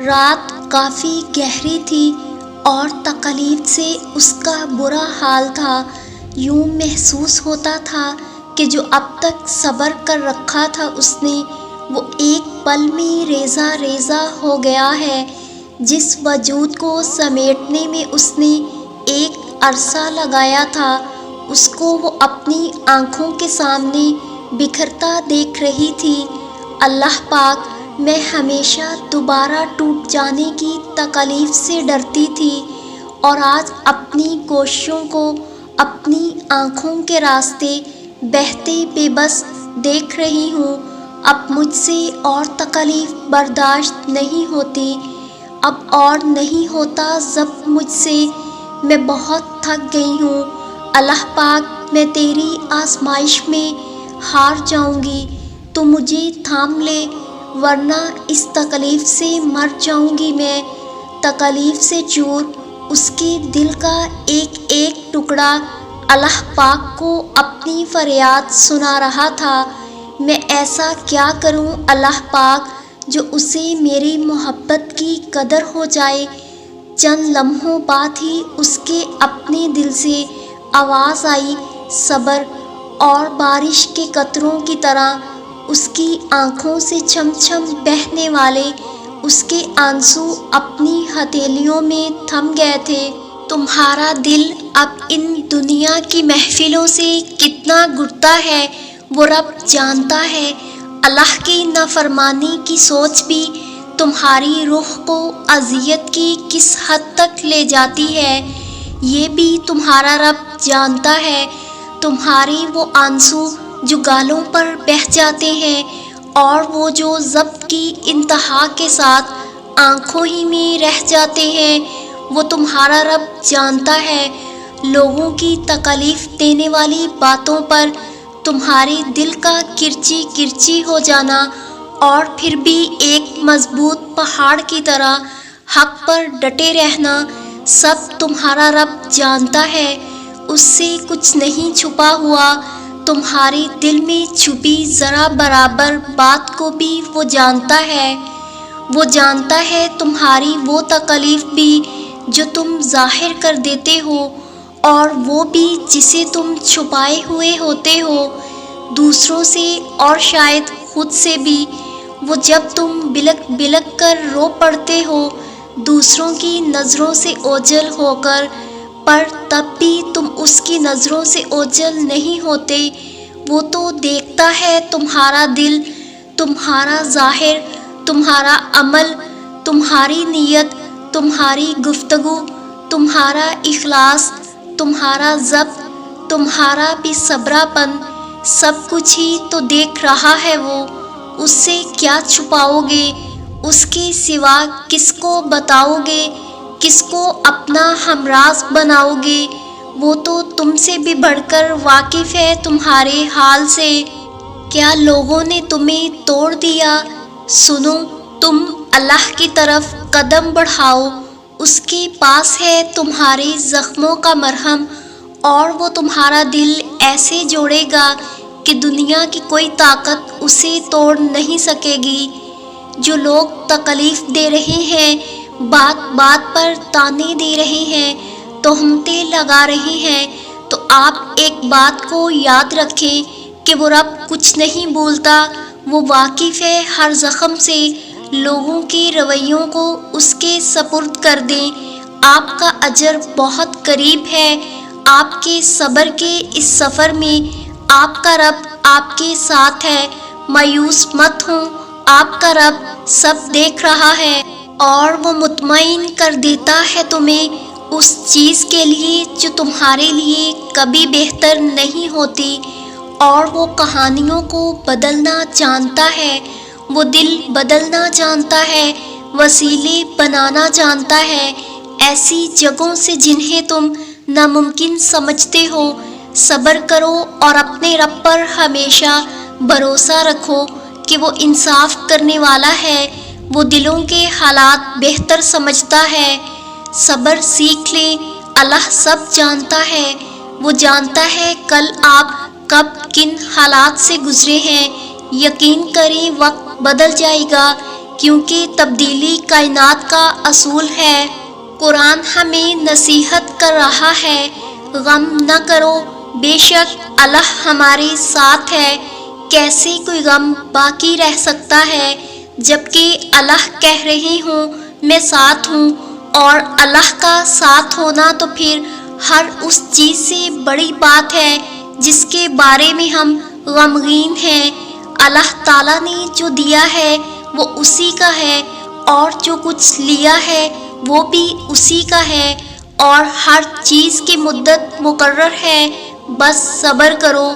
رات کافی گہری تھی اور تکلیف سے اس کا برا حال تھا۔ یوں محسوس ہوتا تھا کہ جو اب تک صبر کر رکھا تھا اس نے، وہ ایک پل میں ریزہ ریزہ ہو گیا ہے۔ جس وجود کو سمیٹنے میں اس نے ایک عرصہ لگایا تھا، اس کو وہ اپنی آنکھوں کے سامنے بکھرتا دیکھ رہی تھی۔ اللہ پاک، میں ہمیشہ دوبارہ ٹوٹ جانے کی تکلیف سے ڈرتی تھی، اور آج اپنی کوششوں کو اپنی آنکھوں کے راستے بہتے بے بس دیکھ رہی ہوں۔ اب مجھ سے اور تکلیف برداشت نہیں ہوتی، اب اور نہیں ہوتا ضبط مجھ سے، میں بہت تھک گئی ہوں۔ اللہ پاک، میں تیری آزمائش میں ہار جاؤں گی، تو مجھے تھام لے، ورنہ اس تکلیف سے مر جاؤں گی میں۔ تکلیف سے چور اس کے دل کا ایک ایک ٹکڑا اللہ پاک کو اپنی فریاد سنا رہا تھا۔ میں ایسا کیا کروں اللہ پاک جو اسے میری محبت کی قدر ہو جائے؟ چند لمحوں بعد ہی اس کے اپنے دل سے آواز آئی، صبر، اور بارش کے قطروں کی طرح اس کی آنکھوں سے چھم چھم بہنے والے اس کے آنسو اپنی ہتھیلیوں میں تھم گئے تھے۔ تمہارا دل اب ان دنیا کی محفلوں سے کتنا گھٹتا ہے وہ رب جانتا ہے۔ اللہ کی نافرمانی کی سوچ بھی تمہاری روح کو اذیت کی کس حد تک لے جاتی ہے، یہ بھی تمہارا رب جانتا ہے۔ تمہارے وہ آنسو جو گالوں پر بہہ جاتے ہیں، اور وہ جو ضبط کی انتہا کے ساتھ آنکھوں ہی میں رہ جاتے ہیں، وہ تمہارا رب جانتا ہے۔ لوگوں کی تکلیف دینے والی باتوں پر تمہارے دل کا کرچی کرچی ہو جانا، اور پھر بھی ایک مضبوط پہاڑ کی طرح حق پر ڈٹے رہنا، سب تمہارا رب جانتا ہے۔ اس سے کچھ نہیں چھپا ہوا۔ تمہارے دل میں چھپی ذرا برابر بات کو بھی وہ جانتا ہے۔ وہ جانتا ہے تمہاری وہ تکلیف بھی جو تم ظاہر کر دیتے ہو، اور وہ بھی جسے تم چھپائے ہوئے ہوتے ہو دوسروں سے، اور شاید خود سے بھی۔ وہ جب تم بلک بلک کر رو پڑتے ہو دوسروں کی نظروں سے اوجھل ہو کر، پر تب بھی تم اس کی نظروں سے اوجھل نہیں ہوتے، وہ تو دیکھتا ہے تمہارا دل، تمہارا ظاہر، تمہارا عمل، تمہاری نیت، تمہاری گفتگو، تمہارا اخلاص، تمہارا ضبط، تمہارا بے صبرا پن، سب کچھ ہی تو دیکھ رہا ہے وہ۔ اس سے کیا چھپاؤ گے؟ اس کے سوا کس کو بتاؤ گے؟ کس کو اپنا ہمراز بناؤ گے؟ وہ تو تم سے بھی بڑھ کر واقف ہے تمہارے حال سے۔ کیا لوگوں نے تمہیں توڑ دیا؟ سنو، تم اللہ کی طرف قدم بڑھاؤ، اس کے پاس ہے تمہارے زخموں کا مرہم، اور وہ تمہارا دل ایسے جوڑے گا کہ دنیا کی کوئی طاقت اسے توڑ نہیں سکے گی۔ جو لوگ تکلیف دے رہے ہیں، بات بات پر تانے دے رہے ہیں، تہمتیں لگا رہے ہیں، تو آپ ایک بات کو یاد رکھیں کہ وہ رب کچھ نہیں بھولتا، وہ واقف ہے ہر زخم سے۔ لوگوں کے رویوں کو اس کے سپرد کر دیں، آپ کا اجر بہت قریب ہے۔ آپ کے صبر کے اس سفر میں آپ کا رب آپ کے ساتھ ہے، مایوس مت ہوں، آپ کا رب سب دیکھ رہا ہے، اور وہ مطمئن کر دیتا ہے تمہیں اس چیز کے لیے جو تمہارے لیے کبھی بہتر نہیں ہوتی، اور وہ کہانیوں کو بدلنا جانتا ہے، وہ دل بدلنا جانتا ہے، وسیلے بنانا جانتا ہے ایسی جگہوں سے جنہیں تم ناممکن سمجھتے ہو۔ صبر کرو اور اپنے رب پر ہمیشہ بھروسہ رکھو کہ وہ انصاف کرنے والا ہے، وہ دلوں کے حالات بہتر سمجھتا ہے۔ صبر سیکھ لیں، اللہ سب جانتا ہے، وہ جانتا ہے کل آپ کب کن حالات سے گزرے ہیں۔ یقین کریں وقت بدل جائے گا، کیونکہ تبدیلی کائنات کا اصول ہے۔ قرآن ہمیں نصیحت کر رہا ہے، غم نہ کرو، بے شک اللہ ہمارے ساتھ ہے۔ کیسے کوئی غم باقی رہ سکتا ہے جبکہ اللہ کہہ رہے ہوں میں ساتھ ہوں، اور اللہ کا ساتھ ہونا تو پھر ہر اس چیز سے بڑی بات ہے جس کے بارے میں ہم غمگین ہیں۔ اللہ تعالیٰ نے جو دیا ہے وہ اسی کا ہے، اور جو کچھ لیا ہے وہ بھی اسی کا ہے، اور ہر چیز کی مدت مقرر ہے، بس صبر کرو۔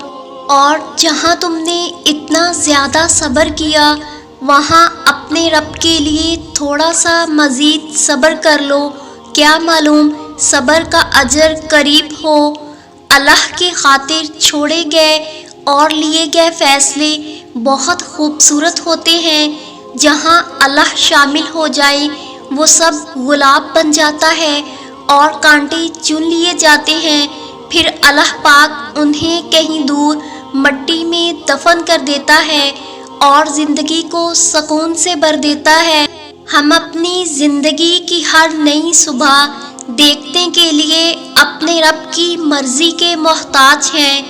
اور جہاں تم نے اتنا زیادہ صبر کیا وہاں اپنے رب کے لیے تھوڑا سا مزید صبر کر لو، کیا معلوم صبر کا اجر قریب ہو۔ اللہ کی خاطر چھوڑے گئے اور لیے گئے فیصلے بہت خوبصورت ہوتے ہیں۔ جہاں اللہ شامل ہو جائے وہ سب گلاب بن جاتا ہے اور کانٹے چن لیے جاتے ہیں، پھر اللہ پاک انہیں کہیں دور مٹی میں دفن کر دیتا ہے اور زندگی کو سکون سے بھر دیتا ہے۔ ہم اپنی زندگی کی ہر نئی صبح دیکھنے کے لیے اپنے رب کی مرضی کے محتاج ہیں۔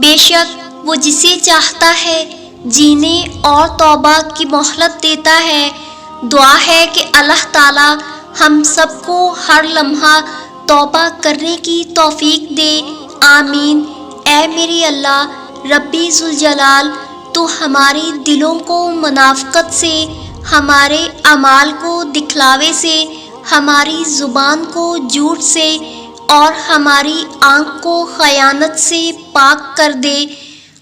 بے شک وہ جسے چاہتا ہے جینے اور توبہ کی مہلت دیتا ہے۔ دعا ہے کہ اللہ تعالی ہم سب کو ہر لمحہ توبہ کرنے کی توفیق دے، آمین۔ اے میرے اللہ ربی ذوالجلال، تو ہمارے دلوں کو منافقت سے، ہمارے اعمال کو دکھلاوے سے، ہماری زبان کو جھوٹ سے اور ہماری آنکھ کو خیانت سے پاک کر دے۔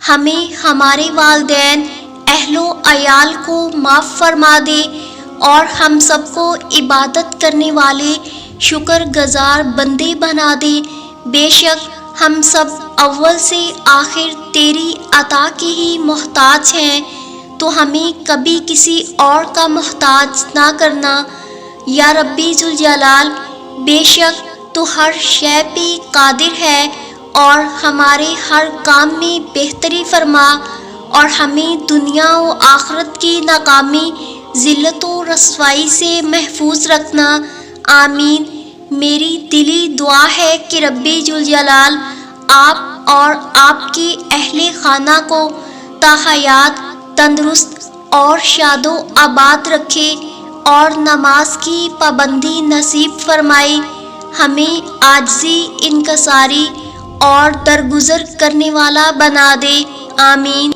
ہمیں ہمارے والدین، اہل و عیال کو معاف فرما دے، اور ہم سب کو عبادت کرنے والے شکر گزار بندے بنا دے۔ بے شک ہم سب اول سے آخر تیری عطا کے ہی محتاج ہیں، تو ہمیں کبھی کسی اور کا محتاج نہ کرنا۔ یا ربی ذوالجلال، بے شک تو ہر شے پہ قادر ہے، اور ہمارے ہر کام میں بہتری فرما، اور ہمیں دنیا و آخرت کی ناکامی، ذلت و رسوائی سے محفوظ رکھنا، آمین۔ میری دلی دعا ہے کہ ربی ذوالجلال آپ اور آپ کے اہل خانہ کو تاحیات تندرست اور شاد و آباد رکھے، اور نماز کی پابندی نصیب فرمائے۔ ہمیں عاجزی، انکساری اور درگزر کرنے والا بنا دے، آمین۔